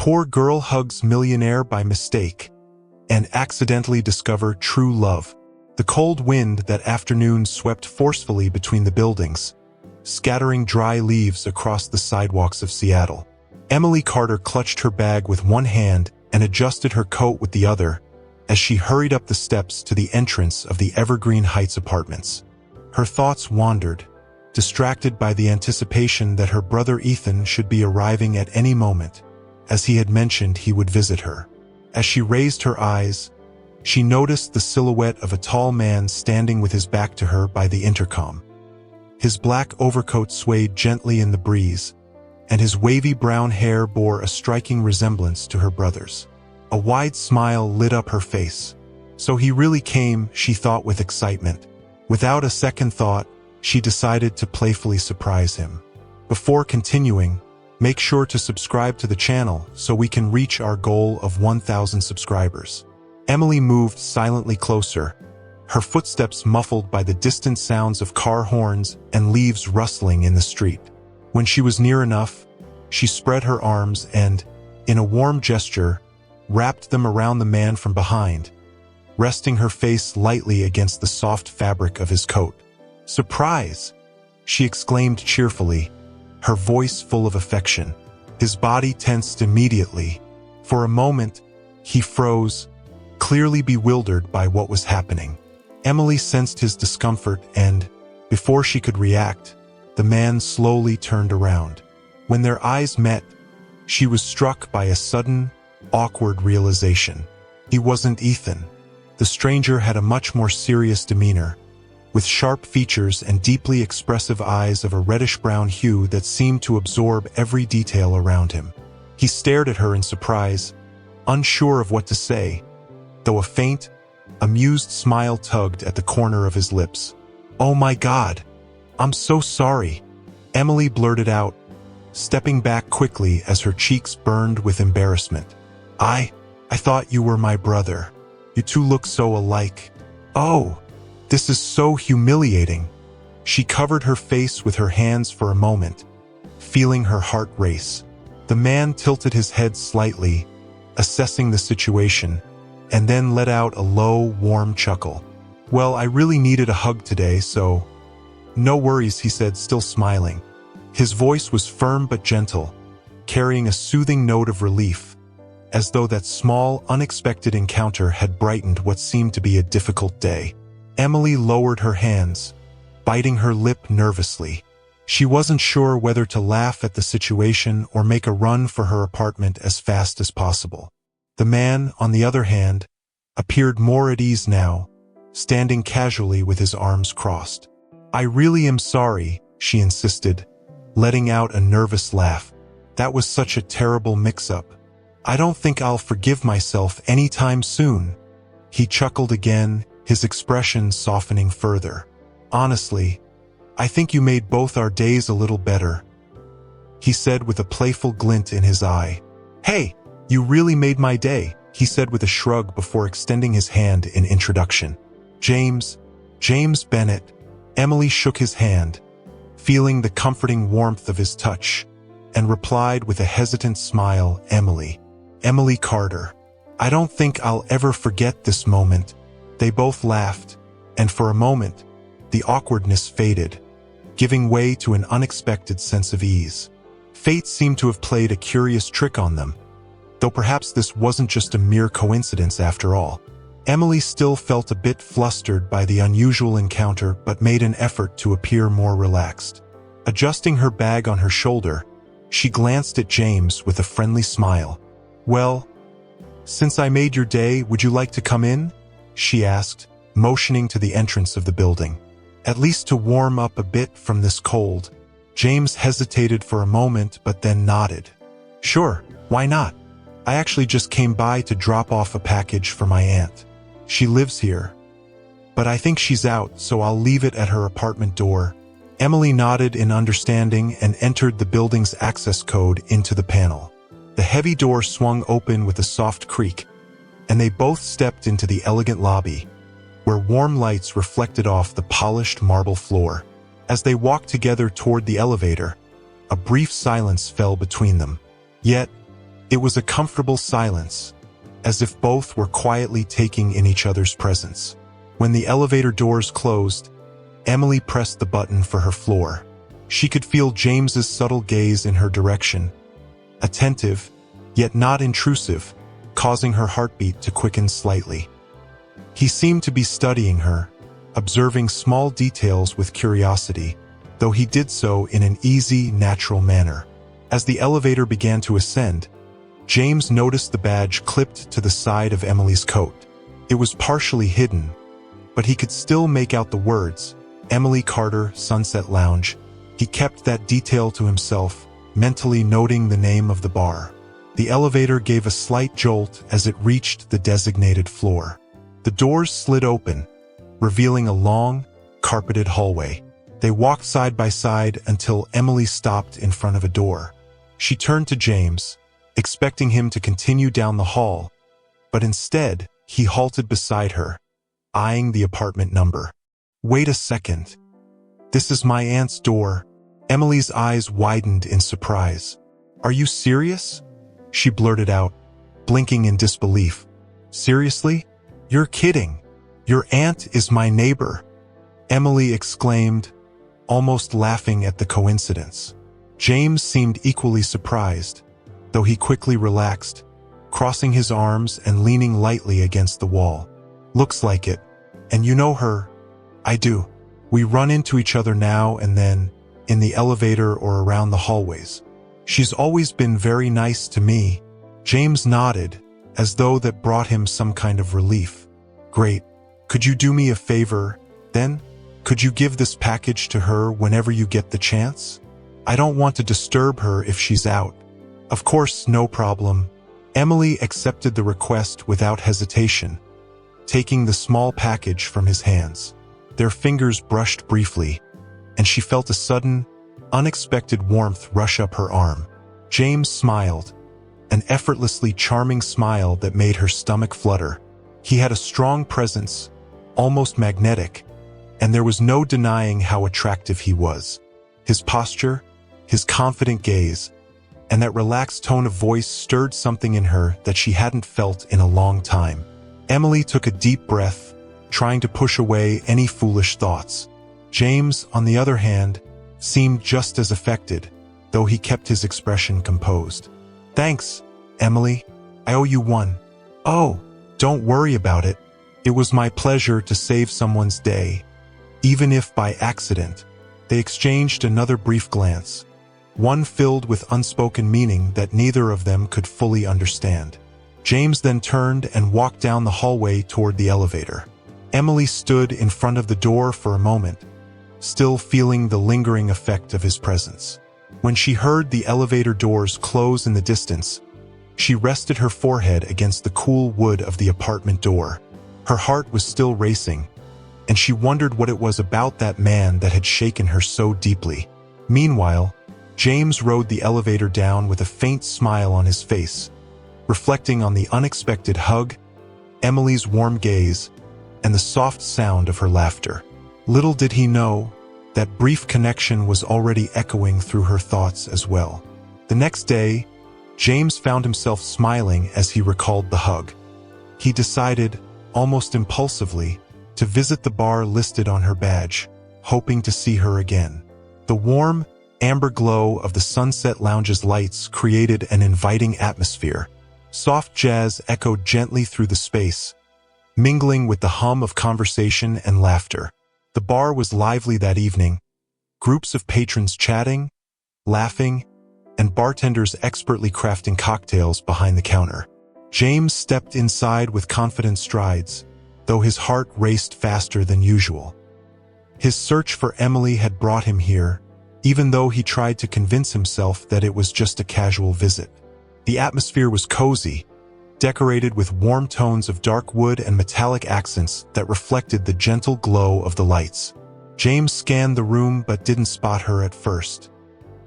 Poor girl hugs millionaire by mistake and accidentally discover true love. The cold wind that afternoon swept forcefully between the buildings, scattering dry leaves across the sidewalks of Seattle. Emily Carter clutched her bag with one hand and adjusted her coat with the other as she hurried up the steps to the entrance of the Evergreen Heights apartments. Her thoughts wandered, distracted by the anticipation that her brother Ethan should be arriving at any moment, as he had mentioned he would visit her. As she raised her eyes, she noticed the silhouette of a tall man standing with his back to her by the intercom. His black overcoat swayed gently in the breeze, and his wavy brown hair bore a striking resemblance to her brother's. A wide smile lit up her face. So he really came, she thought with excitement. Without a second thought, she decided to playfully surprise him. Before continuing, make sure to subscribe to the channel so we can reach our goal of 1,000 subscribers. Emily moved silently closer, her footsteps muffled by the distant sounds of car horns and leaves rustling in the street. When she was near enough, she spread her arms and, in a warm gesture, wrapped them around the man from behind, resting her face lightly against the soft fabric of his coat. "Surprise!" she exclaimed cheerfully, her voice full of affection. His body tensed immediately. For a moment, he froze, clearly bewildered by what was happening. Emily sensed his discomfort and, before she could react, the man slowly turned around. When their eyes met, she was struck by a sudden, awkward realization. He wasn't Ethan. The stranger had a much more serious demeanor, with sharp features and deeply expressive eyes of a reddish-brown hue that seemed to absorb every detail around him. He stared at her in surprise, unsure of what to say, though a faint, amused smile tugged at the corner of his lips. "Oh my God! I'm so sorry," Emily blurted out, stepping back quickly as her cheeks burned with embarrassment. I thought you were my brother. You two look so alike." "Oh, this is so humiliating." She covered her face with her hands for a moment, feeling her heart race. The man tilted his head slightly, assessing the situation, and then let out a low, warm chuckle. "Well, I really needed a hug today, so—" "No worries," he said, still smiling. His voice was firm but gentle, carrying a soothing note of relief, as though that small, unexpected encounter had brightened what seemed to be a difficult day. Emily lowered her hands, biting her lip nervously. She wasn't sure whether to laugh at the situation or make a run for her apartment as fast as possible. The man, on the other hand, appeared more at ease now, standing casually with his arms crossed. "I really am sorry," she insisted, letting out a nervous laugh. "That was such a terrible mix-up. I don't think I'll forgive myself anytime soon." He chuckled again, his expression softening further. "Honestly, I think you made both our days a little better," he said with a playful glint in his eye. "Hey, you really made my day," he said with a shrug before extending his hand in introduction. James Bennett." Emily shook his hand, feeling the comforting warmth of his touch, and replied with a hesitant smile, Emily Carter. "I don't think I'll ever forget this moment." They both laughed, and for a moment, the awkwardness faded, giving way to an unexpected sense of ease. Fate seemed to have played a curious trick on them, though perhaps this wasn't just a mere coincidence after all. Emily still felt a bit flustered by the unusual encounter but made an effort to appear more relaxed. Adjusting her bag on her shoulder, she glanced at James with a friendly smile. "Well, since I made your day, would you like to come in?" she asked, motioning to the entrance of the building. "At least to warm up a bit from this cold." James hesitated for a moment but then nodded. "Sure, why not? I actually just came by to drop off a package for my aunt. She lives here, but I think she's out, so I'll leave it at her apartment door." Emily nodded in understanding and entered the building's access code into the panel. The heavy door swung open with a soft creak, and they both stepped into the elegant lobby, where warm lights reflected off the polished marble floor. As they walked together toward the elevator, a brief silence fell between them. Yet, It was a comfortable silence, as if both were quietly taking in each other's presence. When the elevator doors closed, Emily pressed the button for her floor. She could feel James's subtle gaze in her direction, attentive, yet not intrusive, causing her heartbeat to quicken slightly. He seemed to be studying her, observing small details with curiosity, though he did so in an easy, natural manner. As the elevator began to ascend, James noticed the badge clipped to the side of Emily's coat. It was partially hidden, but he could still make out the words, Emily Carter, Sunset Lounge. He kept that detail to himself, mentally noting the name of the bar. The elevator gave a slight jolt as it reached the designated floor. The doors slid open, revealing a long, carpeted hallway. They walked side by side until Emily stopped in front of a door. She turned to James, expecting him to continue down the hall, but instead, he halted beside her, eyeing the apartment number. "Wait a second. This is my aunt's door." Emily's eyes widened in surprise. "Are you serious?" she blurted out, blinking in disbelief. "Seriously? You're kidding. Your aunt is my neighbor," Emily exclaimed, almost laughing at the coincidence. James seemed equally surprised, though he quickly relaxed, crossing his arms and leaning lightly against the wall. "Looks like it. And you know her?" "I do. We run into each other now and then, in the elevator or around the hallways. She's always been very nice to me." James nodded, as though that brought him some kind of relief. "Great. Could you do me a favor, then? Could you give this package to her whenever you get the chance? I don't want to disturb her if she's out." "Of course, no problem." Emily accepted the request without hesitation, taking the small package from his hands. Their fingers brushed briefly, and she felt a sudden, unexpected warmth rush up her arm. James smiled, an effortlessly charming smile that made her stomach flutter. He had a strong presence, almost magnetic, and there was no denying how attractive he was. His posture, his confident gaze, and that relaxed tone of voice stirred something in her that she hadn't felt in a long time. Emily took a deep breath, trying to push away any foolish thoughts. James, on the other hand, seemed just as affected, though he kept his expression composed. "Thanks, Emily. I owe you one." "Oh, don't worry about it. It was my pleasure to save someone's day, even if by accident." They exchanged another brief glance, one filled with unspoken meaning that neither of them could fully understand. James then turned and walked down the hallway toward the elevator. Emily stood in front of the door for a moment, still feeling the lingering effect of his presence. When she heard the elevator doors close in the distance, she rested her forehead against the cool wood of the apartment door. Her heart was still racing, and she wondered what it was about that man that had shaken her so deeply. Meanwhile, James rode the elevator down with a faint smile on his face, reflecting on the unexpected hug, Emily's warm gaze, and the soft sound of her laughter. Little did he know, that brief connection was already echoing through her thoughts as well. The next day, James found himself smiling as he recalled the hug. He decided, almost impulsively, to visit the bar listed on her badge, hoping to see her again. The warm, amber glow of the Sunset Lounge's lights created an inviting atmosphere. Soft jazz echoed gently through the space, mingling with the hum of conversation and laughter. The bar was lively that evening, groups of patrons chatting, laughing, and bartenders expertly crafting cocktails behind the counter. James stepped inside with confident strides, though his heart raced faster than usual. His search for Emily had brought him here, even though he tried to convince himself that it was just a casual visit. The atmosphere was cozy, decorated with warm tones of dark wood and metallic accents that reflected the gentle glow of the lights. James scanned the room but didn't spot her at first.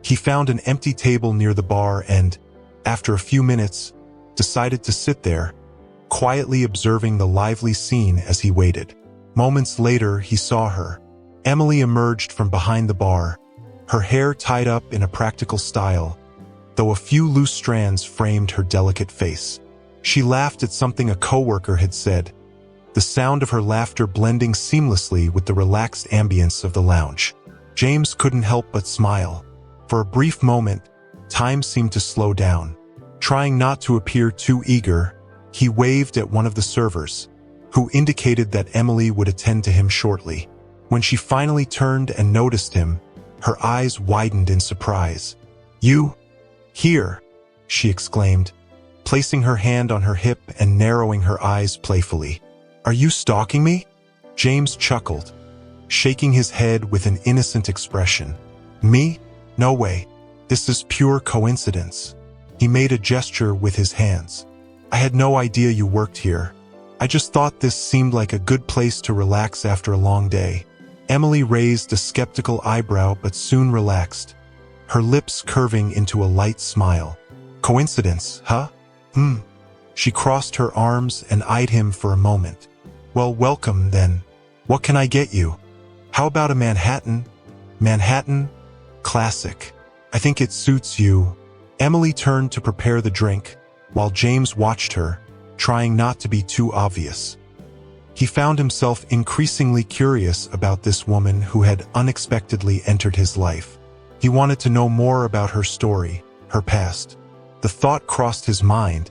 He found an empty table near the bar and, after a few minutes, decided to sit there, quietly observing the lively scene as he waited. Moments later, he saw her. Emily emerged from behind the bar, her hair tied up in a practical style, though a few loose strands framed her delicate face. She laughed at something a coworker had said, the sound of her laughter blending seamlessly with the relaxed ambience of the lounge. James couldn't help but smile. For a brief moment, time seemed to slow down. Trying not to appear too eager, he waved at one of the servers, who indicated that Emily would attend to him shortly. When she finally turned and noticed him, her eyes widened in surprise. "You? Here?" she exclaimed, placing her hand on her hip and narrowing her eyes playfully. "Are you stalking me?" James chuckled, shaking his head with an innocent expression. "Me? No way. This is pure coincidence." He made a gesture with his hands. "I had no idea you worked here. I just thought this seemed like a good place to relax after a long day." Emily raised a skeptical eyebrow but soon relaxed, her lips curving into a light smile. "Coincidence, huh? She crossed her arms and eyed him for a moment. "Well, welcome, then. What can I get you? How about a Manhattan?" "Manhattan? Classic. I think it suits you." Emily turned to prepare the drink, while James watched her, trying not to be too obvious. He found himself increasingly curious about this woman who had unexpectedly entered his life. He wanted to know more about her story, her past. The thought crossed his mind,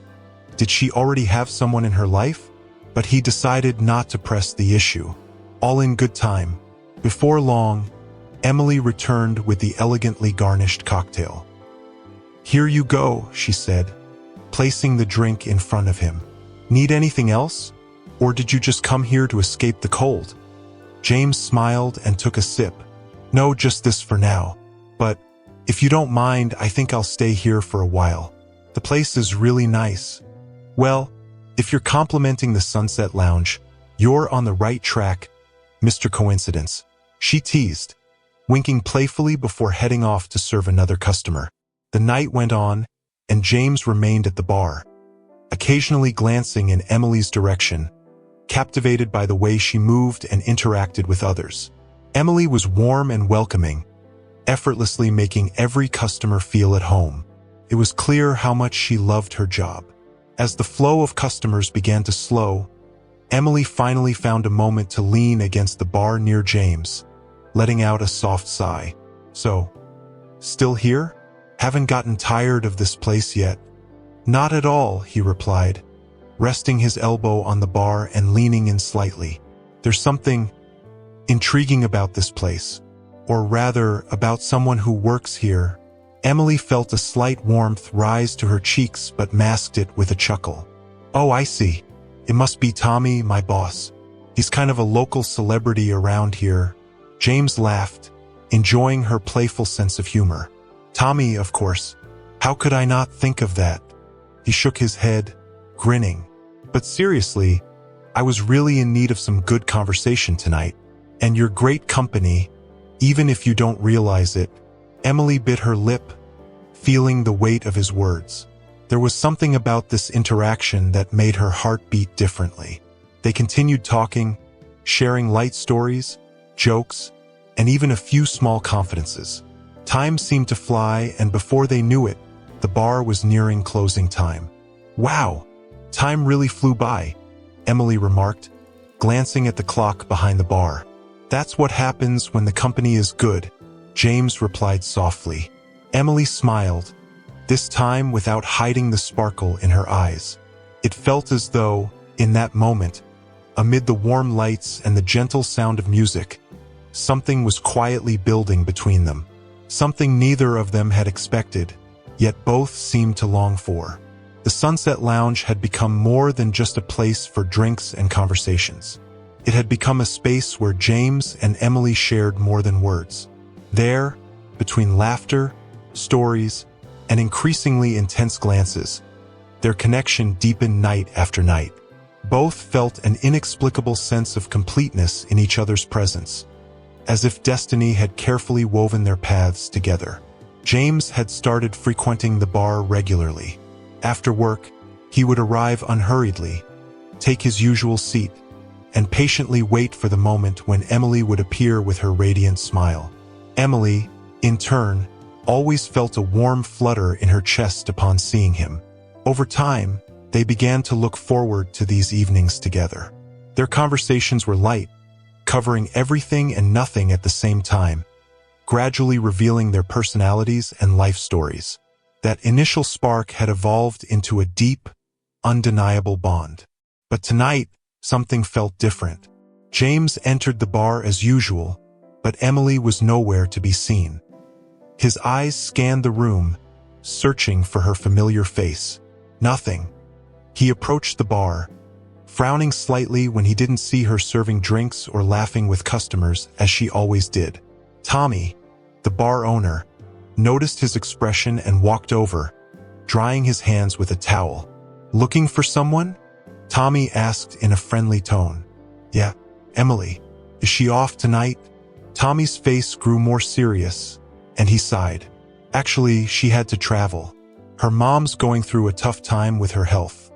did she already have someone in her life? But he decided not to press the issue. All in good time. Before long, Emily returned with the elegantly garnished cocktail. "Here you go," she said, placing the drink in front of him. "Need anything else? Or did you just come here to escape the cold?" James smiled and took a sip. "No, just this for now. But if you don't mind, I think I'll stay here for a while. The place is really nice." "Well, if you're complimenting the Sunset Lounge, you're on the right track, Mr. Coincidence," she teased, winking playfully before heading off to serve another customer. The night went on, and James remained at the bar, occasionally glancing in Emily's direction, captivated by the way she moved and interacted with others. Emily was warm and welcoming, effortlessly making every customer feel at home. It was clear how much she loved her job. As the flow of customers began to slow, Emily finally found a moment to lean against the bar near James, letting out a soft sigh. "So, still here? Haven't gotten tired of this place yet?" "Not at all," he replied, resting his elbow on the bar and leaning in slightly. "There's something intriguing about this place, or rather, about someone who works here." Emily felt a slight warmth rise to her cheeks but masked it with a chuckle. "Oh, I see. It must be Tommy, my boss. He's kind of a local celebrity around here." James laughed, enjoying her playful sense of humor. "Tommy, of course. How could I not think of that?" He shook his head, grinning. "But seriously, I was really in need of some good conversation tonight. And your great company, even if you don't realize it." Emily bit her lip, feeling the weight of his words. There was something about this interaction that made her heart beat differently. They continued talking, sharing light stories, jokes, and even a few small confidences. Time seemed to fly, and before they knew it, the bar was nearing closing time. "Wow, time really flew by," Emily remarked, glancing at the clock behind the bar. "That's what happens when the company is good," James replied softly. Emily smiled, this time without hiding the sparkle in her eyes. It felt as though, in that moment, amid the warm lights and the gentle sound of music, something was quietly building between them. Something neither of them had expected, yet both seemed to long for. The Sunset Lounge had become more than just a place for drinks and conversations. It had become a space where James and Emily shared more than words. There, between laughter, stories, and increasingly intense glances, their connection deepened night after night. Both felt an inexplicable sense of completeness in each other's presence, as if destiny had carefully woven their paths together. James had started frequenting the bar regularly. After work, he would arrive unhurriedly, take his usual seat, and patiently wait for the moment when Emily would appear with her radiant smile. Emily, in turn, always felt a warm flutter in her chest upon seeing him. Over time, they began to look forward to these evenings together. Their conversations were light, covering everything and nothing at the same time, gradually revealing their personalities and life stories. That initial spark had evolved into a deep, undeniable bond. But tonight, something felt different. James entered the bar as usual, but Emily was nowhere to be seen. His eyes scanned the room, searching for her familiar face. Nothing. He approached the bar, frowning slightly when he didn't see her serving drinks or laughing with customers as she always did. Tommy, the bar owner, noticed his expression and walked over, drying his hands with a towel. "Looking for someone?" Tommy asked in a friendly tone. "Yeah, Emily. Is she off tonight?" Tommy's face grew more serious, and he sighed. "Actually, she had to travel. Her mom's going through a tough time with her health."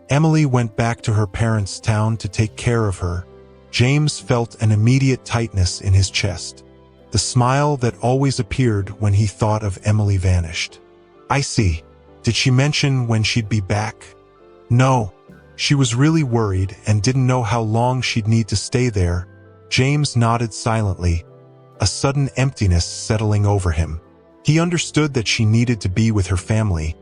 Emily went back to her parents' town to take care of her. James felt an immediate tightness in his chest. The smile that always appeared when he thought of Emily vanished. "I see. Did she mention when she'd be back?" "No. She was really worried and didn't know how long she'd need to stay there." James nodded silently, a sudden emptiness settling over him. He understood that she needed to be with her family,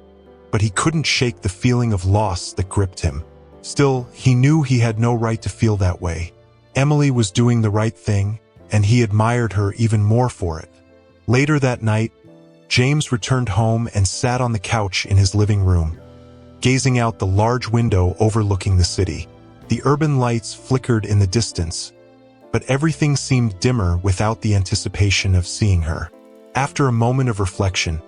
but he couldn't shake the feeling of loss that gripped him. Still, he knew he had no right to feel that way. Emily was doing the right thing, and he admired her even more for it. Later that night, James returned home and sat on the couch in his living room, gazing out the large window overlooking the city. The urban lights flickered in the distance, but everything seemed dimmer without the anticipation of seeing her. After a moment of reflection,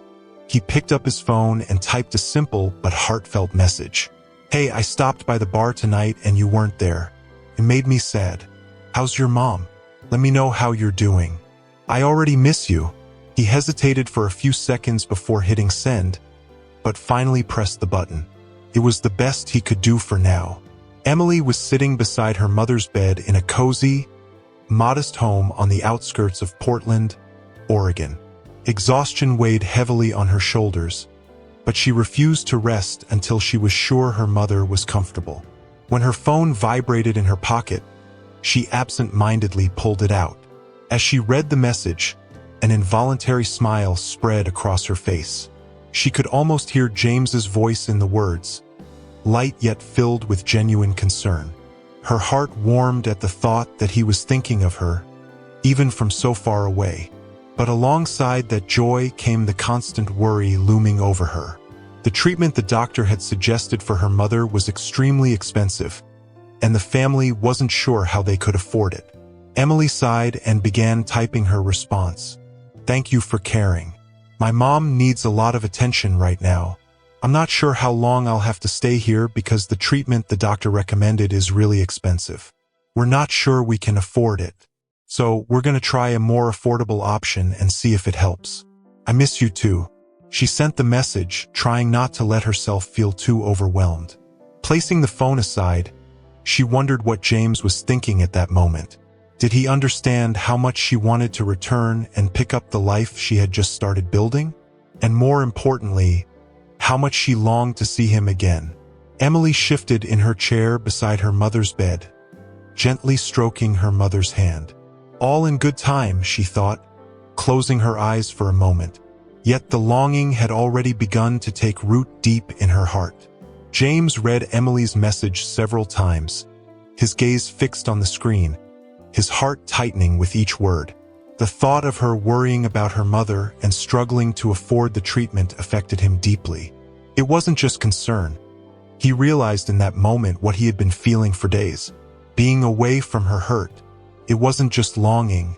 he picked up his phone and typed a simple but heartfelt message. "Hey, I stopped by the bar tonight and you weren't there. It made me sad. How's your mom? Let me know how you're doing. I already miss you." He hesitated for a few seconds before hitting send, but finally pressed the button. It was the best he could do for now. Emily was sitting beside her mother's bed in a cozy, modest home on the outskirts of Portland, Oregon. Exhaustion weighed heavily on her shoulders, but she refused to rest until she was sure her mother was comfortable. When her phone vibrated in her pocket, she absent-mindedly pulled it out. As she read the message, an involuntary smile spread across her face. She could almost hear James's voice in the words, light yet filled with genuine concern. Her heart warmed at the thought that he was thinking of her, even from so far away. But alongside that joy came the constant worry looming over her. The treatment the doctor had suggested for her mother was extremely expensive, and the family wasn't sure how they could afford it. Emily sighed and began typing her response. "Thank you for caring. My mom needs a lot of attention right now. I'm not sure how long I'll have to stay here because the treatment the doctor recommended is really expensive. We're not sure we can afford it. So we're going to try a more affordable option and see if it helps. I miss you too." She sent the message, trying not to let herself feel too overwhelmed. Placing the phone aside, she wondered what James was thinking at that moment. Did he understand how much she wanted to return and pick up the life she had just started building? And more importantly, how much she longed to see him again. Emily shifted in her chair beside her mother's bed, gently stroking her mother's hand. All in good time, she thought, closing her eyes for a moment. Yet the longing had already begun to take root deep in her heart. James read Emily's message several times, his gaze fixed on the screen, his heart tightening with each word. The thought of her worrying about her mother and struggling to afford the treatment affected him deeply. It wasn't just concern. He realized in that moment what he had been feeling for days. Being away from her hurt. It wasn't just longing.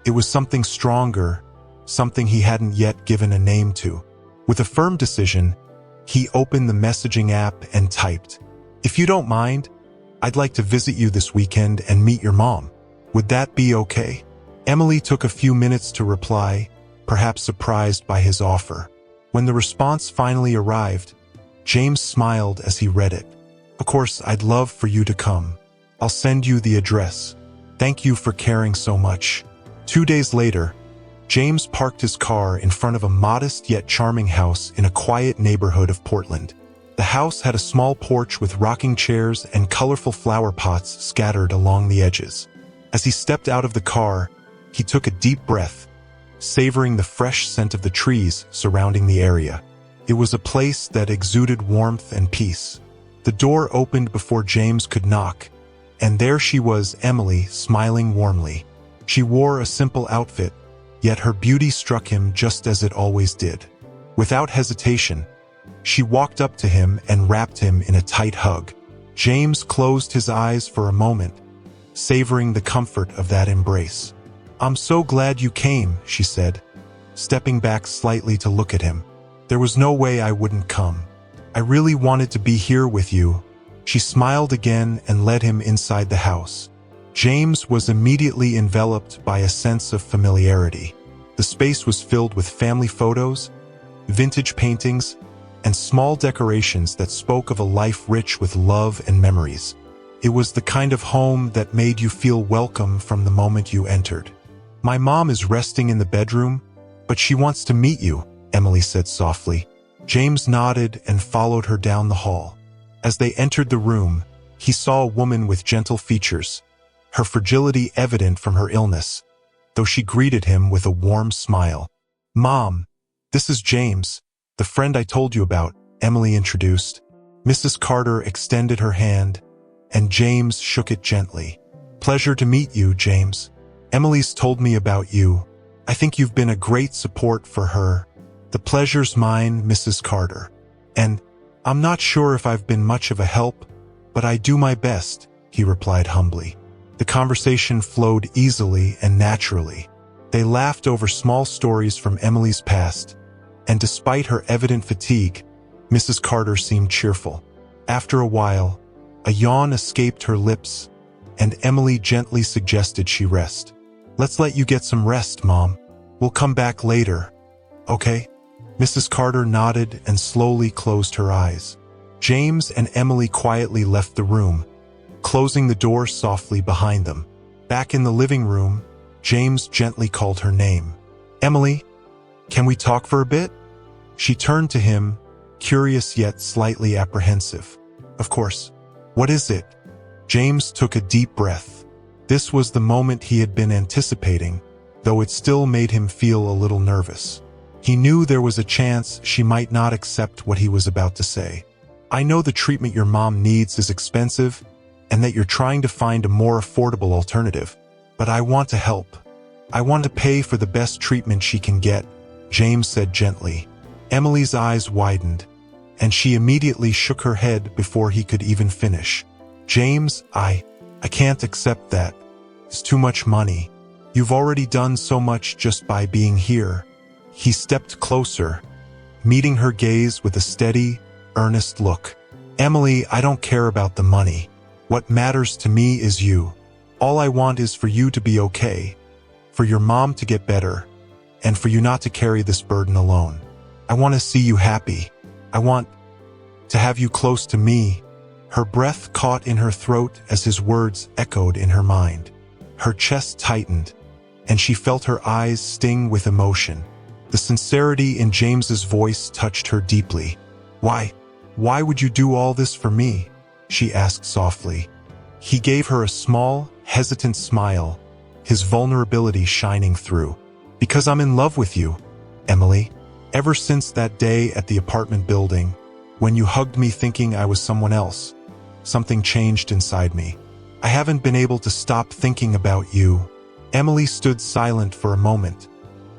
It was something stronger, something he hadn't yet given a name to. With a firm decision, he opened the messaging app and typed, "If you don't mind, I'd like to visit you this weekend and meet your mom. Would that be okay?" Emily took a few minutes to reply, perhaps surprised by his offer. When the response finally arrived, James smiled as he read it. "Of course, I'd love for you to come. I'll send you the address. Thank you for caring so much." 2 days later, James parked his car in front of a modest yet charming house in a quiet neighborhood of Portland. The house had a small porch with rocking chairs and colorful flower pots scattered along the edges. As he stepped out of the car, he took a deep breath, savoring the fresh scent of the trees surrounding the area. It was a place that exuded warmth and peace. The door opened before James could knock, and there she was, Emily, smiling warmly. She wore a simple outfit, yet her beauty struck him just as it always did. Without hesitation, she walked up to him and wrapped him in a tight hug. James closed his eyes for a moment, savoring the comfort of that embrace. "I'm so glad you came," she said, stepping back slightly to look at him. "There was no way I wouldn't come. I really wanted to be here with you." She smiled again and led him inside the house. James was immediately enveloped by a sense of familiarity. The space was filled with family photos, vintage paintings, and small decorations that spoke of a life rich with love and memories. It was the kind of home that made you feel welcome from the moment you entered. "My mom is resting in the bedroom, but she wants to meet you," Emily said softly. James nodded and followed her down the hall. As they entered the room, he saw a woman with gentle features, her fragility evident from her illness, though she greeted him with a warm smile. "Mom, this is James, the friend I told you about," Emily introduced. Mrs. Carter extended her hand, and James shook it gently. "Pleasure to meet you, James. Emily's told me about you. I think you've been a great support for her." "The pleasure's mine, Mrs. Carter. And I'm not sure if I've been much of a help, but I do my best," he replied humbly. The conversation flowed easily and naturally. They laughed over small stories from Emily's past, and despite her evident fatigue, Mrs. Carter seemed cheerful. After a while, a yawn escaped her lips, and Emily gently suggested she rest. "Let's let you get some rest, Mom. We'll come back later. Okay?" Mrs. Carter nodded and slowly closed her eyes. James and Emily quietly left the room, closing the door softly behind them. Back in the living room, James gently called her name. "Emily, can we talk for a bit?" She turned to him, curious yet slightly apprehensive. "Of course. What is it?" James took a deep breath. This was the moment he had been anticipating, though it still made him feel a little nervous. He knew there was a chance she might not accept what he was about to say. "I know the treatment your mom needs is expensive, and that you're trying to find a more affordable alternative. But I want to help. I want to pay for the best treatment she can get," James said gently. Emily's eyes widened, and she immediately shook her head before he could even finish. "James, I can't accept that. It's too much money. You've already done so much just by being here." He stepped closer, meeting her gaze with a steady, earnest look. "Emily, I don't care about the money. What matters to me is you. All I want is for you to be okay, for your mom to get better, and for you not to carry this burden alone. I want to see you happy. I want to have you close to me." Her breath caught in her throat as his words echoed in her mind. Her chest tightened, and she felt her eyes sting with emotion. The sincerity in James's voice touched her deeply. Why would you do all this for me?" she asked softly. He gave her a small, hesitant smile, his vulnerability shining through. "Because I'm in love with you, Emily. Ever since that day at the apartment building, when you hugged me thinking I was someone else, something changed inside me. I haven't been able to stop thinking about you." Emily stood silent for a moment,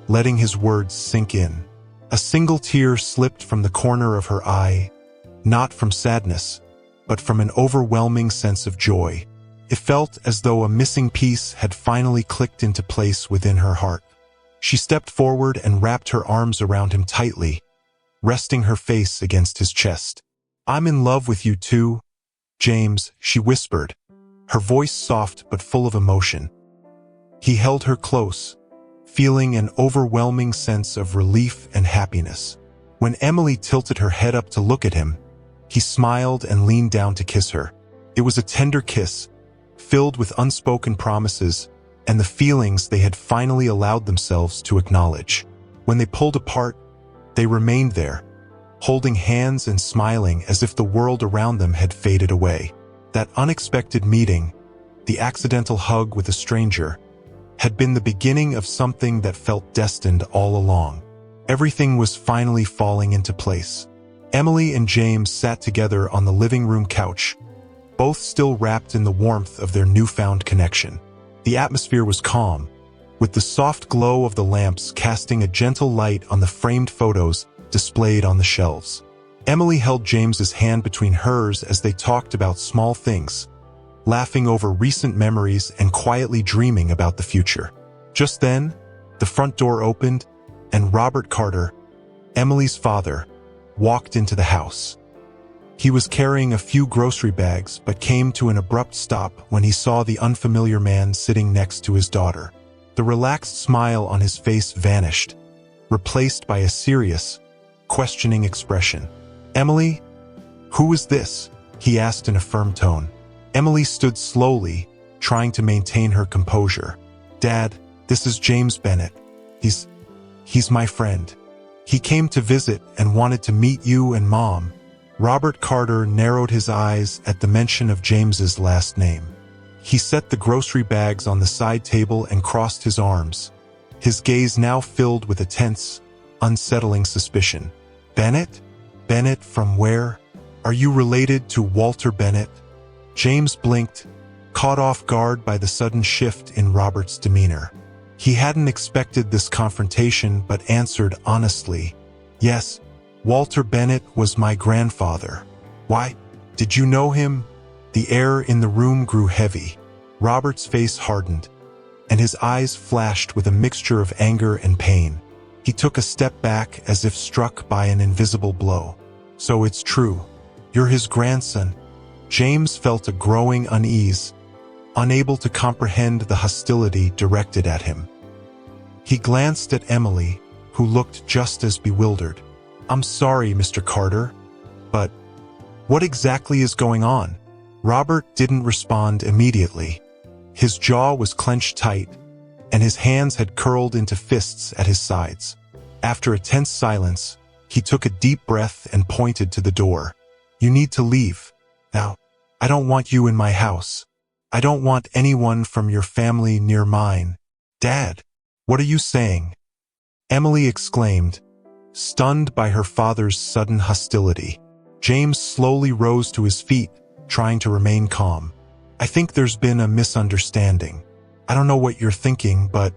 letting his words sink in. A single tear slipped from the corner of her eye, not from sadness, but from an overwhelming sense of joy. It felt as though a missing piece had finally clicked into place within her heart. She stepped forward and wrapped her arms around him tightly, resting her face against his chest. "I'm in love with you too, James," she whispered, her voice soft but full of emotion. He held her close, feeling an overwhelming sense of relief and happiness. When Emily tilted her head up to look at him, he smiled and leaned down to kiss her. It was a tender kiss, filled with unspoken promises and the feelings they had finally allowed themselves to acknowledge. When they pulled apart, they remained there, holding hands and smiling as if the world around them had faded away. That unexpected meeting, the accidental hug with a stranger, had been the beginning of something that felt destined all along. Everything was finally falling into place. Emily and James sat together on the living room couch, both still wrapped in the warmth of their newfound connection. The atmosphere was calm, with the soft glow of the lamps casting a gentle light on the framed photos displayed on the shelves. Emily held James's hand between hers as they talked about small things, laughing over recent memories and quietly dreaming about the future. Just then, the front door opened, and Robert Carter, Emily's father, walked into the house. He was carrying a few grocery bags but came to an abrupt stop when he saw the unfamiliar man sitting next to his daughter. The relaxed smile on his face vanished, replaced by a serious, questioning expression. "Emily, who is this?" he asked in a firm tone. Emily stood slowly, trying to maintain her composure. "Dad, this is James Bennett. He's my friend. He came to visit and wanted to meet you and Mom." Robert Carter narrowed his eyes at the mention of James's last name. He set the grocery bags on the side table and crossed his arms, his gaze now filled with a tense, unsettling suspicion. "Bennett? Bennett from where? Are you related to Walter Bennett?" James blinked, caught off guard by the sudden shift in Robert's demeanor. He hadn't expected this confrontation but answered honestly, "Yes, Walter Bennett was my grandfather." "Why, did you know him?" The air in the room grew heavy. Robert's face hardened, and his eyes flashed with a mixture of anger and pain. He took a step back as if struck by an invisible blow. "So it's true. You're his grandson." James felt a growing unease, unable to comprehend the hostility directed at him. He glanced at Emily, who looked just as bewildered. "I'm sorry, Mr. Carter, but what exactly is going on?" Robert didn't respond immediately. His jaw was clenched tight, and his hands had curled into fists at his sides. After a tense silence, he took a deep breath and pointed to the door. "You need to leave. Now, I don't want you in my house. I don't want anyone from your family near mine." "Dad, what are you saying?" Emily exclaimed, stunned by her father's sudden hostility. James slowly rose to his feet, trying to remain calm. "I think there's been a misunderstanding. I don't know what you're thinking, but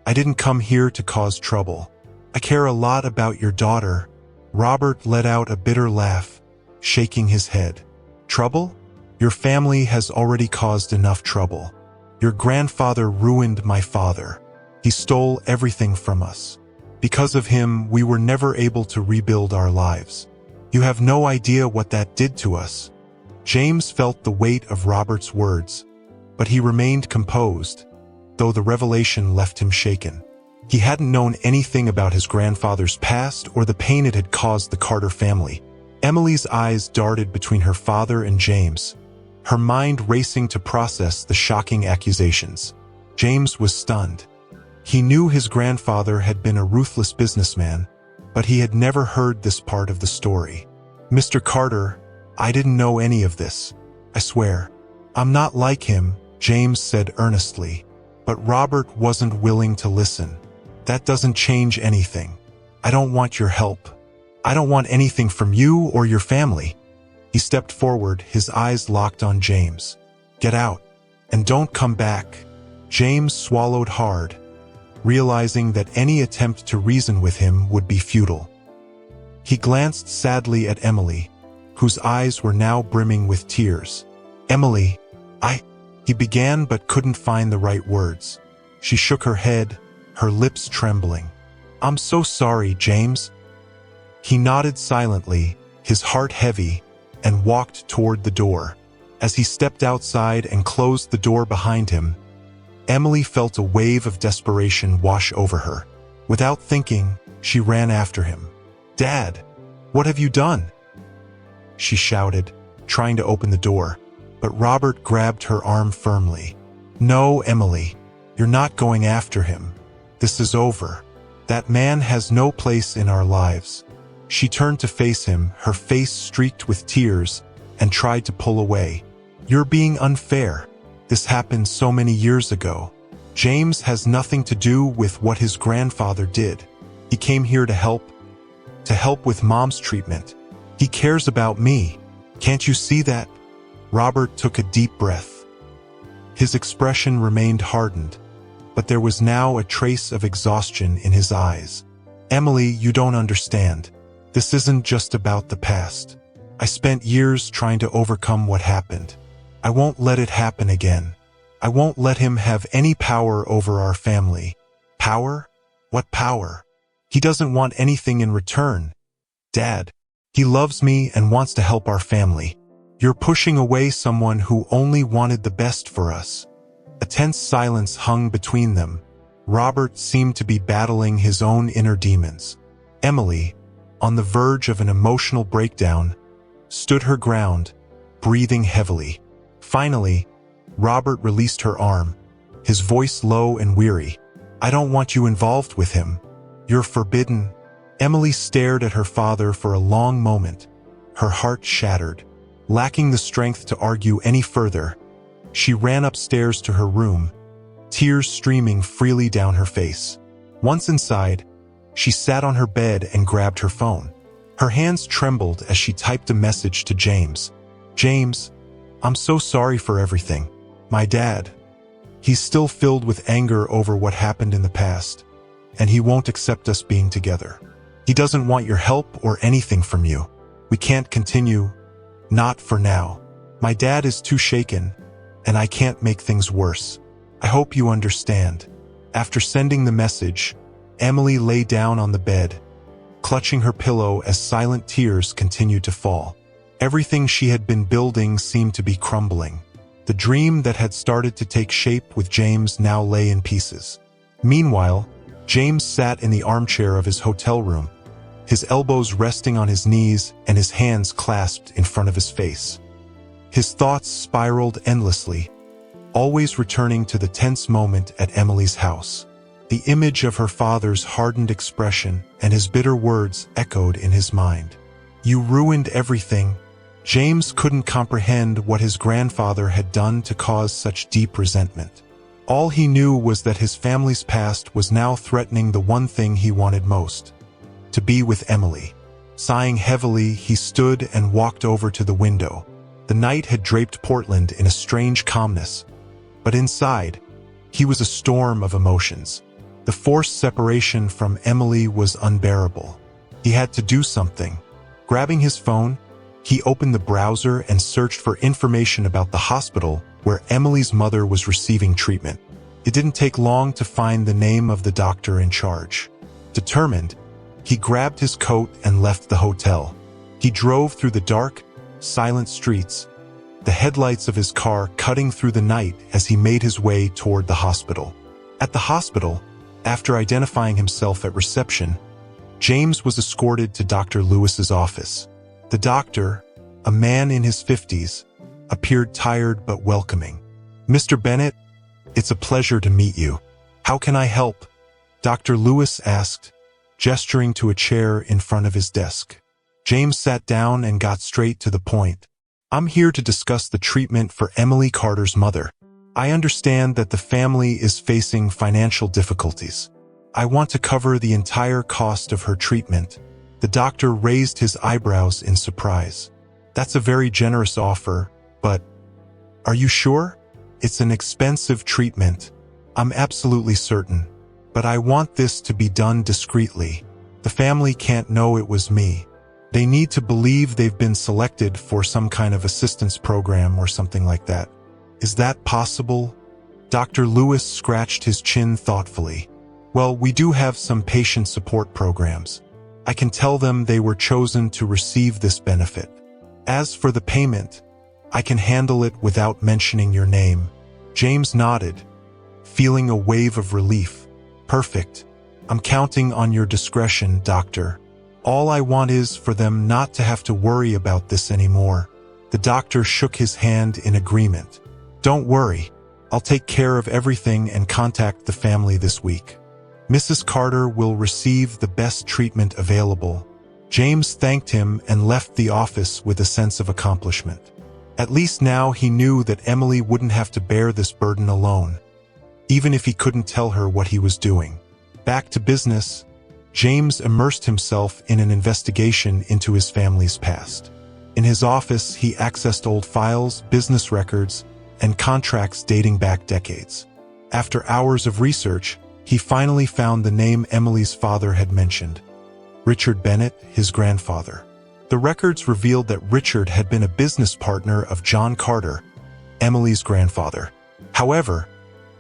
I didn't come here to cause trouble. I care a lot about your daughter." Robert let out a bitter laugh, shaking his head. "Trouble? Your family has already caused enough trouble. Your grandfather ruined my father. He stole everything from us. Because of him, we were never able to rebuild our lives. You have no idea what that did to us." James felt the weight of Robert's words, but he remained composed, though the revelation left him shaken. He hadn't known anything about his grandfather's past or the pain it had caused the Carter family. Emily's eyes darted between her father and James, her mind racing to process the shocking accusations. James was stunned. He knew his grandfather had been a ruthless businessman, but he had never heard this part of the story. "Mr. Carter, I didn't know any of this. I swear. I'm not like him," James said earnestly. But Robert wasn't willing to listen. "That doesn't change anything. I don't want your help. I don't want anything from you or your family." He stepped forward, his eyes locked on James. "Get out, and don't come back." James swallowed hard, realizing that any attempt to reason with him would be futile. He glanced sadly at Emily, whose eyes were now brimming with tears. "Emily, he began but couldn't find the right words. She shook her head, her lips trembling. "I'm so sorry, James." He nodded silently, his heart heavy, and walked toward the door. As he stepped outside and closed the door behind him, Emily felt a wave of desperation wash over her. Without thinking, she ran after him. "Dad, what have you done?" she shouted, trying to open the door, but Robert grabbed her arm firmly. "No, Emily. You're not going after him. This is over. That man has no place in our lives." She turned to face him, her face streaked with tears, and tried to pull away. "You're being unfair. This happened so many years ago. James has nothing to do with what his grandfather did. He came here to help with Mom's treatment. He cares about me. Can't you see that?" Robert took a deep breath. His expression remained hardened, but there was now a trace of exhaustion in his eyes. "Emily, you don't understand. This isn't just about the past. I spent years trying to overcome what happened. I won't let it happen again. I won't let him have any power over our family." "Power? What power? He doesn't want anything in return. Dad, he loves me and wants to help our family. You're pushing away someone who only wanted the best for us." A tense silence hung between them. Robert seemed to be battling his own inner demons. Emily, on the verge of an emotional breakdown, stood her ground, breathing heavily. Finally, Robert released her arm, his voice low and weary. "I don't want you involved with him. You're forbidden." Emily stared at her father for a long moment, her heart shattered. Lacking the strength to argue any further, she ran upstairs to her room, tears streaming freely down her face. Once inside, she sat on her bed and grabbed her phone. Her hands trembled as she typed a message to James. "James, I'm so sorry for everything. My dad, he's still filled with anger over what happened in the past, and he won't accept us being together. He doesn't want your help or anything from you. We can't continue, not for now. My dad is too shaken, and I can't make things worse. I hope you understand." After sending the message, Emily lay down on the bed, clutching her pillow as silent tears continued to fall. Everything she had been building seemed to be crumbling. The dream that had started to take shape with James now lay in pieces. Meanwhile, James sat in the armchair of his hotel room, his elbows resting on his knees and his hands clasped in front of his face. His thoughts spiraled endlessly, always returning to the tense moment at Emily's house. The image of her father's hardened expression and his bitter words echoed in his mind. "You ruined everything." James couldn't comprehend what his grandfather had done to cause such deep resentment. All he knew was that his family's past was now threatening the one thing he wanted most: to be with Emily. Sighing heavily, he stood and walked over to the window. The night had draped Portland in a strange calmness, but inside, he was a storm of emotions. The forced separation from Emily was unbearable. He had to do something. Grabbing his phone, he opened the browser and searched for information about the hospital where Emily's mother was receiving treatment. It didn't take long to find the name of the doctor in charge. Determined, he grabbed his coat and left the hotel. He drove through the dark, silent streets, the headlights of his car cutting through the night as he made his way toward the hospital. At the hospital, after identifying himself at reception, James was escorted to Dr. Lewis's office. The doctor, a man in his 50s, appeared tired but welcoming. "Mr. Bennett, it's a pleasure to meet you. How can I help?" Dr. Lewis asked, gesturing to a chair in front of his desk. James sat down and got straight to the point. "I'm here to discuss the treatment for Emily Carter's mother. I understand that the family is facing financial difficulties. I want to cover the entire cost of her treatment." The doctor raised his eyebrows in surprise. "That's a very generous offer, but are you sure? It's an expensive treatment. I'm absolutely certain, but I want this to be done discreetly. The family can't know it was me. They need to believe they've been selected for some kind of assistance program or something like that. Is that possible?" Dr. Lewis scratched his chin thoughtfully. "Well, we do have some patient support programs. I can tell them they were chosen to receive this benefit. As for the payment, I can handle it without mentioning your name." James nodded, feeling a wave of relief. "Perfect. I'm counting on your discretion, doctor. All I want is for them not to have to worry about this anymore." The doctor shook his hand in agreement. "Don't worry. I'll take care of everything and contact the family this week. Mrs. Carter will receive the best treatment available." James thanked him and left the office with a sense of accomplishment. At least now he knew that Emily wouldn't have to bear this burden alone, even if he couldn't tell her what he was doing. Back to business, James immersed himself in an investigation into his family's past. In his office, he accessed old files, business records, and contracts dating back decades. After hours of research, he finally found the name Emily's father had mentioned: Richard Bennett, his grandfather. The records revealed that Richard had been a business partner of John Carter, Emily's grandfather. However,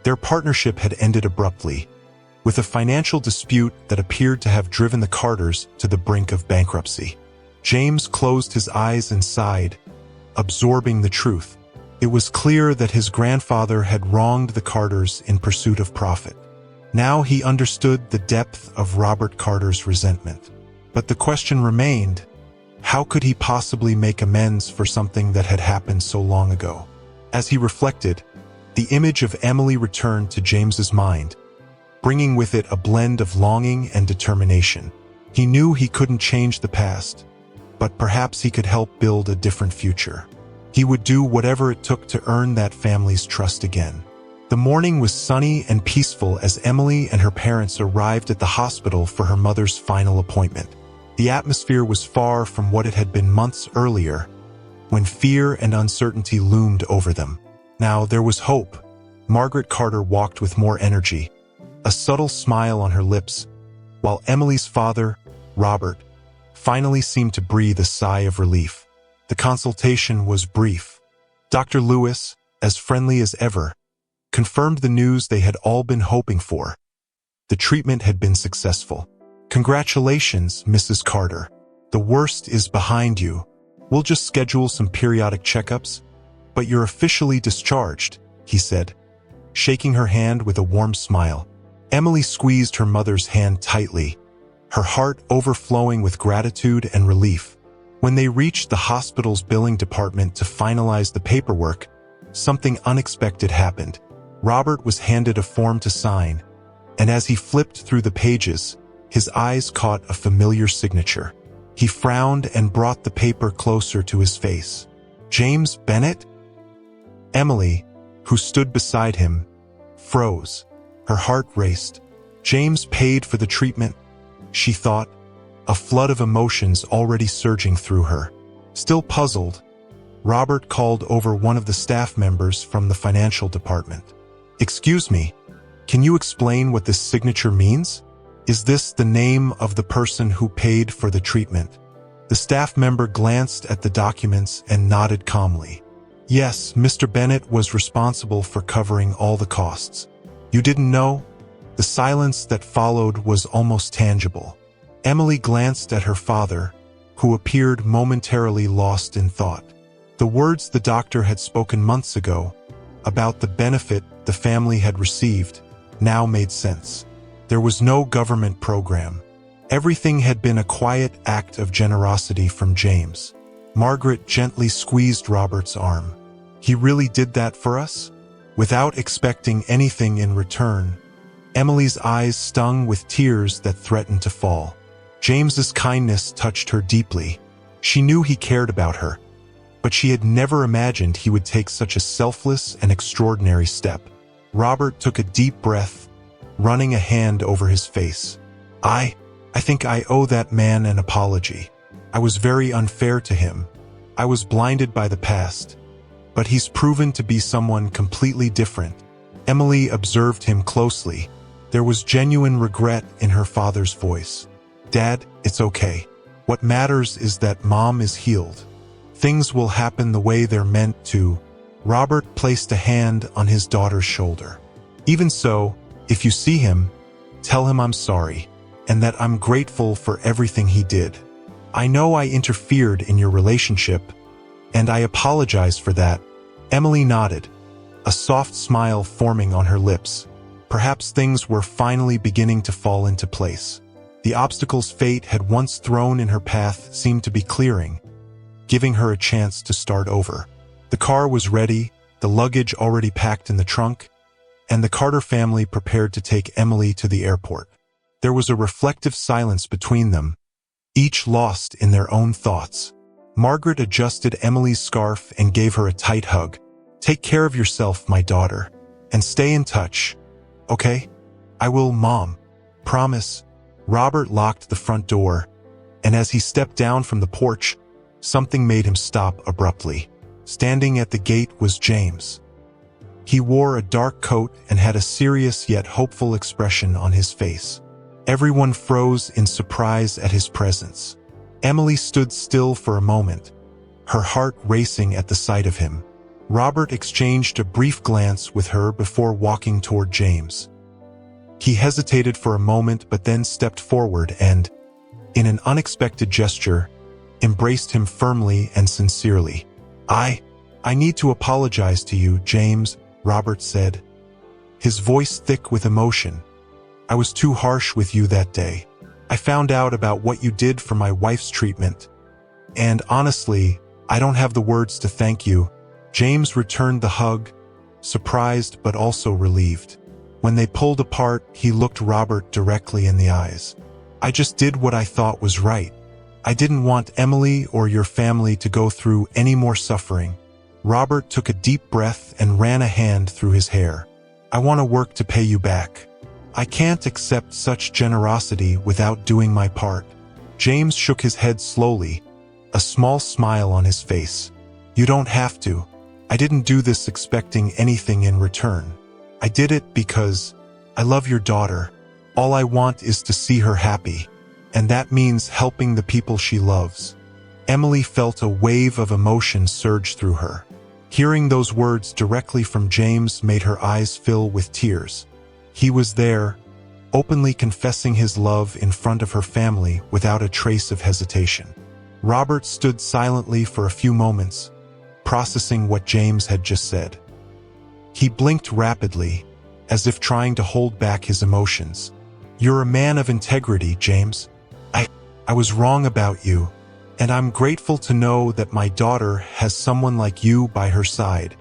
their partnership had ended abruptly, with a financial dispute that appeared to have driven the Carters to the brink of bankruptcy. James closed his eyes and sighed, absorbing the truth. It was clear that his grandfather had wronged the Carters in pursuit of profit. Now he understood the depth of Robert Carter's resentment. But the question remained, how could he possibly make amends for something that had happened so long ago? As he reflected, the image of Emily returned to James's mind, bringing with it a blend of longing and determination. He knew he couldn't change the past, but perhaps he could help build a different future. He would do whatever it took to earn that family's trust again. The morning was sunny and peaceful as Emily and her parents arrived at the hospital for her mother's final appointment. The atmosphere was far from what it had been months earlier, when fear and uncertainty loomed over them. Now there was hope. Margaret Carter walked with more energy, a subtle smile on her lips, while Emily's father, Robert, finally seemed to breathe a sigh of relief. The consultation was brief. Dr. Lewis, as friendly as ever, confirmed the news they had all been hoping for. The treatment had been successful. "Congratulations, Mrs. Carter. The worst is behind you. We'll just schedule some periodic checkups, but you're officially discharged," he said, shaking her hand with a warm smile. Emily squeezed her mother's hand tightly, her heart overflowing with gratitude and relief. When they reached the hospital's billing department to finalize the paperwork, something unexpected happened. Robert was handed a form to sign, and as he flipped through the pages, his eyes caught a familiar signature. He frowned and brought the paper closer to his face. "James Bennett?" Emily, who stood beside him, froze. Her heart raced. James paid for the treatment, she thought, a flood of emotions already surging through her. Still puzzled, Robert called over one of the staff members from the financial department. "Excuse me, can you explain what this signature means? Is this the name of the person who paid for the treatment?" The staff member glanced at the documents and nodded calmly. "Yes, Mr. Bennett was responsible for covering all the costs." "You didn't know?" The silence that followed was almost tangible. Emily glanced at her father, who appeared momentarily lost in thought. The words the doctor had spoken months ago, about the benefit the family had received, now made sense. There was no government program. Everything had been a quiet act of generosity from James. Margaret gently squeezed Robert's arm. "He really did that for us?" Without expecting anything in return, Emily's eyes stung with tears that threatened to fall. James's kindness touched her deeply. She knew he cared about her, but she had never imagined he would take such a selfless and extraordinary step. Robert took a deep breath, running a hand over his face. I think I owe that man an apology. I was very unfair to him. I was blinded by the past. But he's proven to be someone completely different." Emily observed him closely. There was genuine regret in her father's voice. "Dad, it's okay. What matters is that Mom is healed. Things will happen the way they're meant to." Robert placed a hand on his daughter's shoulder. "Even so, if you see him, tell him I'm sorry, and that I'm grateful for everything he did. I know I interfered in your relationship, and I apologize for that." Emily nodded, a soft smile forming on her lips. Perhaps things were finally beginning to fall into place. The obstacles fate had once thrown in her path seemed to be clearing, giving her a chance to start over. The car was ready, the luggage already packed in the trunk, and the Carter family prepared to take Emily to the airport. There was a reflective silence between them, each lost in their own thoughts. Margaret adjusted Emily's scarf and gave her a tight hug. "Take care of yourself, my daughter, and stay in touch, okay?" "I will, Mom. Promise." Robert locked the front door, and as he stepped down from the porch, something made him stop abruptly. Standing at the gate was James. He wore a dark coat and had a serious yet hopeful expression on his face. Everyone froze in surprise at his presence. Emily stood still for a moment, her heart racing at the sight of him. Robert exchanged a brief glance with her before walking toward James. He hesitated for a moment but then stepped forward and, in an unexpected gesture, embraced him firmly and sincerely. I need to apologize to you, James," Robert said, his voice thick with emotion. "I was too harsh with you that day. I found out about what you did for my wife's treatment. And honestly, I don't have the words to thank you." James returned the hug, surprised but also relieved. When they pulled apart, he looked Robert directly in the eyes. "I just did what I thought was right. I didn't want Emily or your family to go through any more suffering." Robert took a deep breath and ran a hand through his hair. "I want to work to pay you back. I can't accept such generosity without doing my part." James shook his head slowly, a small smile on his face. "You don't have to. I didn't do this expecting anything in return. I did it because I love your daughter. All I want is to see her happy, and that means helping the people she loves." Emily felt a wave of emotion surge through her. Hearing those words directly from James made her eyes fill with tears. He was there, openly confessing his love in front of her family without a trace of hesitation. Robert stood silently for a few moments, processing what James had just said. He blinked rapidly, as if trying to hold back his emotions. "You're a man of integrity, James. I was wrong about you, and I'm grateful to know that my daughter has someone like you by her side."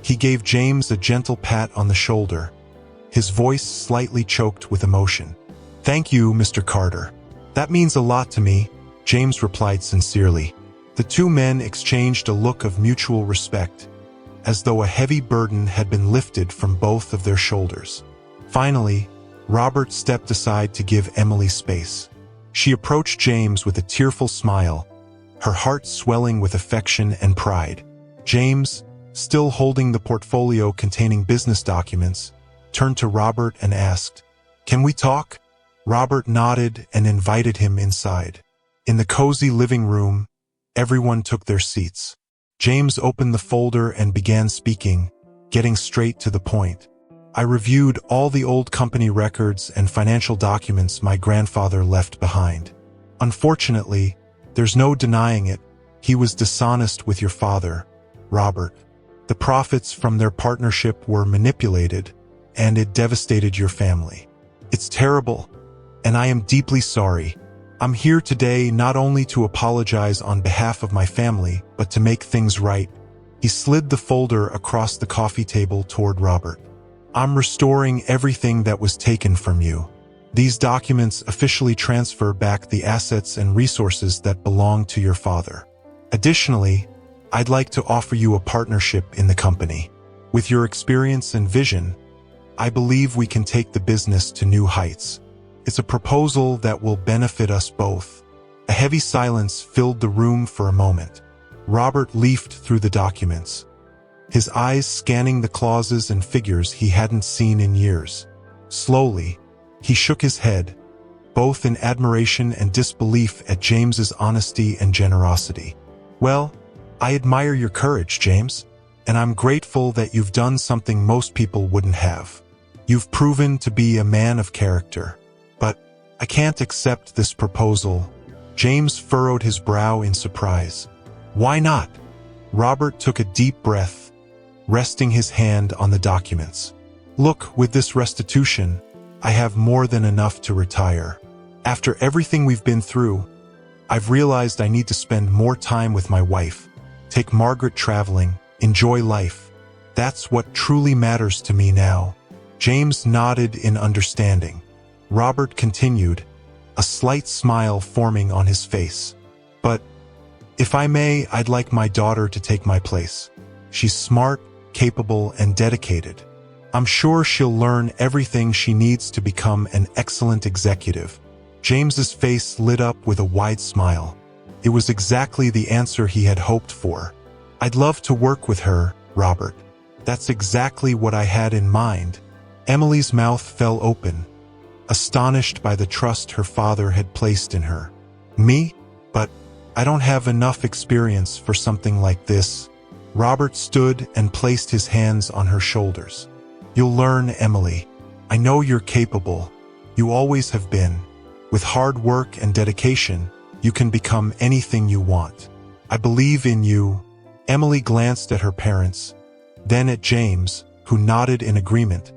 He gave James a gentle pat on the shoulder, his voice slightly choked with emotion. "Thank you, Mr. Carter. That means a lot to me," James replied sincerely. The two men exchanged a look of mutual respect, as though a heavy burden had been lifted from both of their shoulders. Finally, Robert stepped aside to give Emily space. She approached James with a tearful smile, her heart swelling with affection and pride. James, still holding the portfolio containing business documents, turned to Robert and asked, "Can we talk?" Robert nodded and invited him inside. In the cozy living room, everyone took their seats. James opened the folder and began speaking, getting straight to the point. "I reviewed all the old company records and financial documents my grandfather left behind. Unfortunately, there's no denying it, he was dishonest with your father, Robert. The profits from their partnership were manipulated, and it devastated your family. It's terrible, and I am deeply sorry. I'm here today not only to apologize on behalf of my family, but to make things right." He slid the folder across the coffee table toward Robert. "I'm restoring everything that was taken from you. These documents officially transfer back the assets and resources that belong to your father. Additionally, I'd like to offer you a partnership in the company. With your experience and vision, I believe we can take the business to new heights. It's a proposal that will benefit us both." A heavy silence filled the room for a moment. Robert leafed through the documents, his eyes scanning the clauses and figures he hadn't seen in years. Slowly, he shook his head, both in admiration and disbelief at James's honesty and generosity. "Well, I admire your courage, James, and I'm grateful that you've done something most people wouldn't have. You've proven to be a man of character. But I can't accept this proposal." James furrowed his brow in surprise. "Why not?" Robert took a deep breath, resting his hand on the documents. "Look, with this restitution, I have more than enough to retire. After everything we've been through, I've realized I need to spend more time with my wife, take Margaret traveling, enjoy life. That's what truly matters to me now." James nodded in understanding. Robert continued, a slight smile forming on his face. "But, if I may, I'd like my daughter to take my place. She's smart, capable, and dedicated. I'm sure she'll learn everything she needs to become an excellent executive." James's face lit up with a wide smile. It was exactly the answer he had hoped for. "I'd love to work with her, Robert. That's exactly what I had in mind." Emily's mouth fell open, astonished by the trust her father had placed in her. "Me? But I don't have enough experience for something like this." Robert stood and placed his hands on her shoulders. "You'll learn, Emily. I know you're capable. You always have been. With hard work and dedication, you can become anything you want. I believe in you." Emily glanced at her parents, then at James, who nodded in agreement.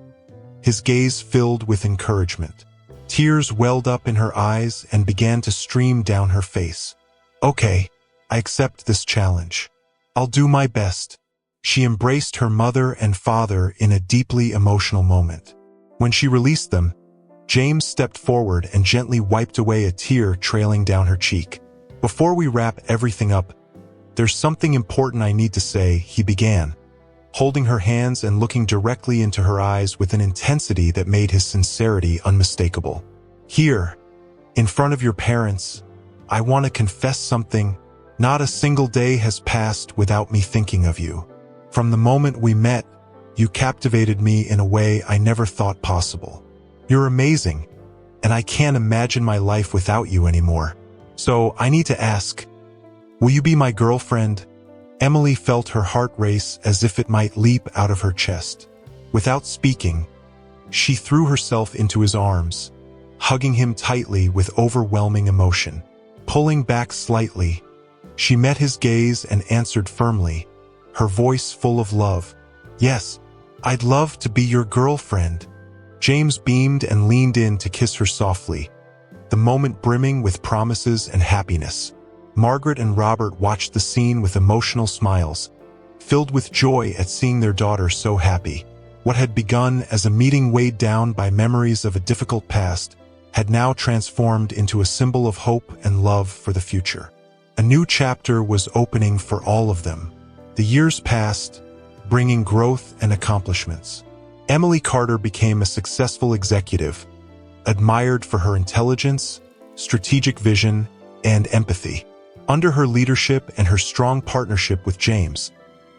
His gaze filled with encouragement. Tears welled up in her eyes and began to stream down her face. "Okay, I accept this challenge. I'll do my best." She embraced her mother and father in a deeply emotional moment. When she released them, James stepped forward and gently wiped away a tear trailing down her cheek. "Before we wrap everything up, there's something important I need to say," he began, holding her hands and looking directly into her eyes with an intensity that made his sincerity unmistakable. "Here, in front of your parents, I want to confess something. Not a single day has passed without me thinking of you. From the moment we met, you captivated me in a way I never thought possible. You're amazing, and I can't imagine my life without you anymore. So I need to ask, will you be my girlfriend?" Emily felt her heart race as if it might leap out of her chest. Without speaking, she threw herself into his arms, hugging him tightly with overwhelming emotion. Pulling back slightly, she met his gaze and answered firmly, her voice full of love. "Yes, I'd love to be your girlfriend." James beamed and leaned in to kiss her softly, the moment brimming with promises and happiness. Margaret and Robert watched the scene with emotional smiles, filled with joy at seeing their daughter so happy. What had begun as a meeting weighed down by memories of a difficult past had now transformed into a symbol of hope and love for the future. A new chapter was opening for all of them. The years passed, bringing growth and accomplishments. Emily Carter became a successful executive, admired for her intelligence, strategic vision, and empathy. Under her leadership and her strong partnership with James,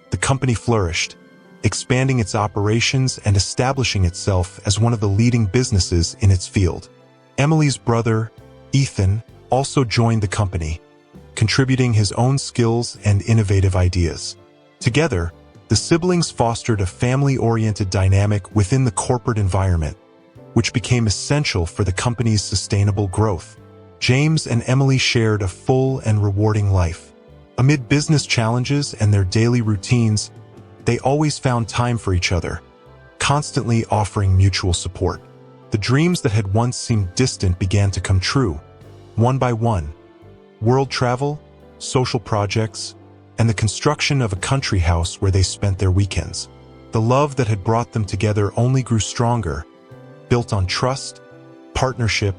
the company flourished, expanding its operations and establishing itself as one of the leading businesses in its field. Emily's brother, Ethan, also joined the company, contributing his own skills and innovative ideas. Together, the siblings fostered a family-oriented dynamic within the corporate environment, which became essential for the company's sustainable growth. James and Emily shared a full and rewarding life. Amid business challenges and their daily routines, they always found time for each other, constantly offering mutual support. The dreams that had once seemed distant began to come true, one by one. World travel, social projects, and the construction of a country house where they spent their weekends. The love that had brought them together only grew stronger, built on trust, partnership,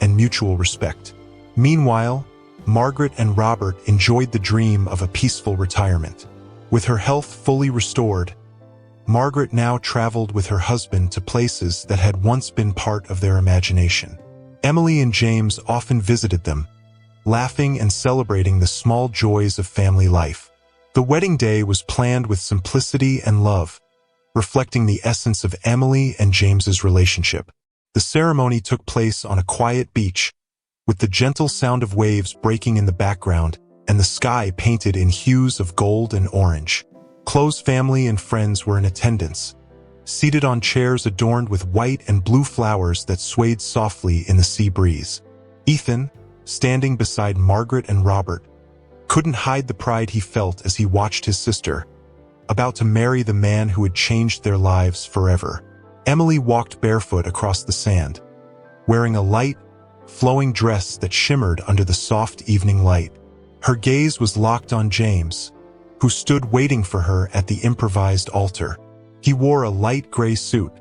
and mutual respect. Meanwhile, Margaret and Robert enjoyed the dream of a peaceful retirement. With her health fully restored, Margaret now traveled with her husband to places that had once been part of their imagination. Emily and James often visited them, laughing and celebrating the small joys of family life. The wedding day was planned with simplicity and love, reflecting the essence of Emily and James's relationship. The ceremony took place on a quiet beach, with the gentle sound of waves breaking in the background and the sky painted in hues of gold and orange. Close family and friends were in attendance, seated on chairs adorned with white and blue flowers that swayed softly in the sea breeze. Ethan, standing beside Margaret and Robert, couldn't hide the pride he felt as he watched his sister, about to marry the man who had changed their lives forever. Emily walked barefoot across the sand, wearing a light, flowing dress that shimmered under the soft evening light. Her gaze was locked on James, who stood waiting for her at the improvised altar. He wore a light gray suit,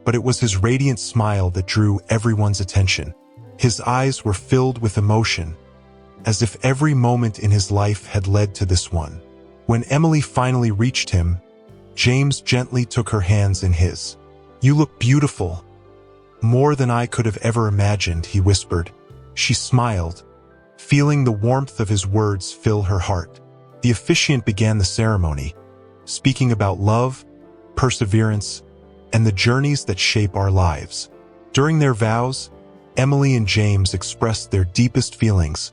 but it was his radiant smile that drew everyone's attention. His eyes were filled with emotion, as if every moment in his life had led to this one. When Emily finally reached him, James gently took her hands in his. "You look beautiful. More than I could have ever imagined," he whispered. She smiled, feeling the warmth of his words fill her heart. The officiant began the ceremony, speaking about love, perseverance, and the journeys that shape our lives. During their vows, Emily and James expressed their deepest feelings,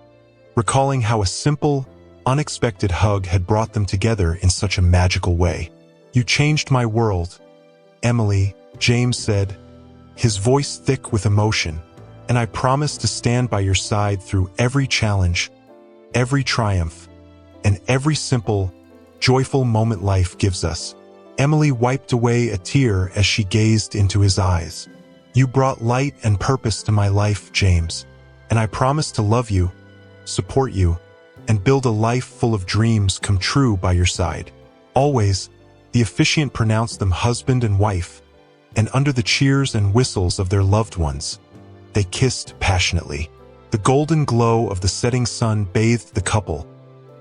recalling how a simple, unexpected hug had brought them together in such a magical way. "You changed my world, Emily," James said, his voice thick with emotion, "and I promise to stand by your side through every challenge, every triumph, and every simple, joyful moment life gives us." Emily wiped away a tear as she gazed into his eyes. "You brought light and purpose to my life, James, and I promise to love you, support you, and build a life full of dreams come true by your side. Always." The officiant pronounced them husband and wife, and under the cheers and whistles of their loved ones, they kissed passionately. The golden glow of the setting sun bathed the couple,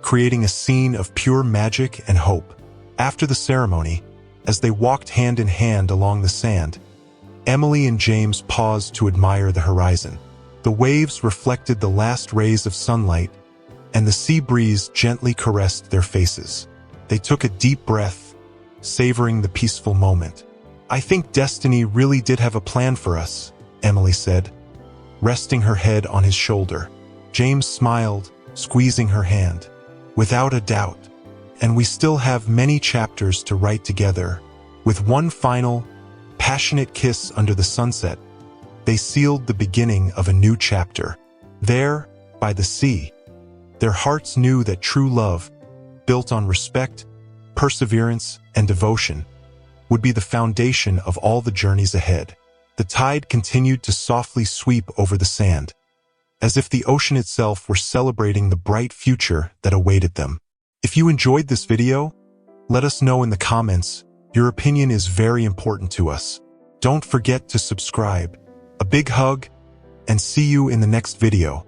creating a scene of pure magic and hope. After the ceremony, as they walked hand in hand along the sand, Emily and James paused to admire the horizon. The waves reflected the last rays of sunlight, and the sea breeze gently caressed their faces. They took a deep breath, savoring the peaceful moment. "I think destiny really did have a plan for us," Emily said, resting her head on his shoulder. James smiled, squeezing her hand. "Without a doubt. And we still have many chapters to write together." With one final, passionate kiss under the sunset, they sealed the beginning of a new chapter. There, by the sea, their hearts knew that true love, built on respect, perseverance, and devotion, would be the foundation of all the journeys ahead. The tide continued to softly sweep over the sand, as if the ocean itself were celebrating the bright future that awaited them. If you enjoyed this video, let us know in the comments. Your opinion is very important to us. Don't forget to subscribe. A big hug, and see you in the next video.